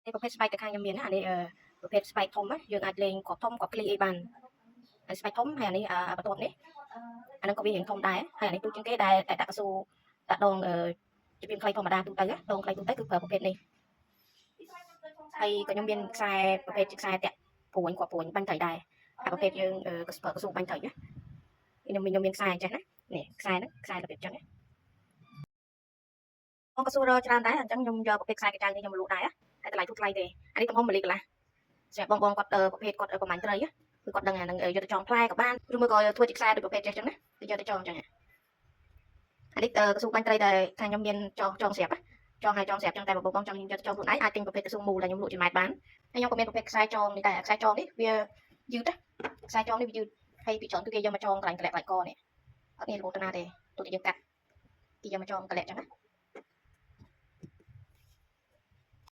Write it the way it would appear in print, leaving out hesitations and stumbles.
cáiประเภทสไปค์แต่ข้างยังมีนะอันนี้ประเภทสไปค์ทมนะយើងអាចលេងកបធំកបឃ្លីអីបានហើយស្បែកធំហើយអានេះបន្ទាប់នេះអានឹងក៏វារៀងធំដែរហើយអានេះទូជាងគេដែលតែដាក់កស៊ូដាក់ដងជាវាខ្លីធម្មតាទូទៅដងខ្លីទូទៅគឺប្រើប្រភេទនេះហើយក៏ខ្ញុំមានខ្សែប្រភេទជាខ្សែតាក់ព្រួញគាត់ព្រួញបាញ់ត្រីដែរអាប្រភេទយើងកស៊ូបាញ់ត្រីណាខ្ញុំមានខ្សែអញ្ចឹងណានេះខ្សែហ្នឹងខ្សែរបៀបអញ្ចឹងណាបងកស៊ូរច្រើនដែរអញ្ចឹងខ្ញុំយកប្រភេទខ្សែកញ្ចៅនេះខ្ញុំលក់ដែរតែតម្លៃធូរថ្លៃទេអានេះទំហំ1លីកន្លះសម្រាប់បងគាត់ប្រភេទគាត់ប្រមាញ់ត្រីគឺគាត់ដឹងអានឹងយកទៅចងផ្លែក៏បានឬមួយក៏ធ្វើជាខ្សែដូចប្រភេទចេះអញ្ចឹងណាទៅយកទៅចងអញ្ចឹងអានេះកស៊ូបាញ់ត្រីដែលខាងខ្ញុំមានចងស្រាប់ចងហើយចងស្រាប់អញ្ចឹងតែបងចង់យកទៅចងខ្លួនឯងអាចទិញប្រភេទកស៊ូមូលដែលខ្ញុំលក់ជាម៉ែត្របានហើយខ្ញុំក៏មានប្រភេទខ្សែចងនេះដែរខ្សែចងនេះវាយឺតខ្សែចងនេះវាយឺតហើយពីច្រើនគឺគេយកមកចងកន្លែងកន្លែងកនេះអត់ងាយរហូតទៅណាទេទោះតែយើងកាត់គេយកមកចងកន្លែងអញ្ចឹងណា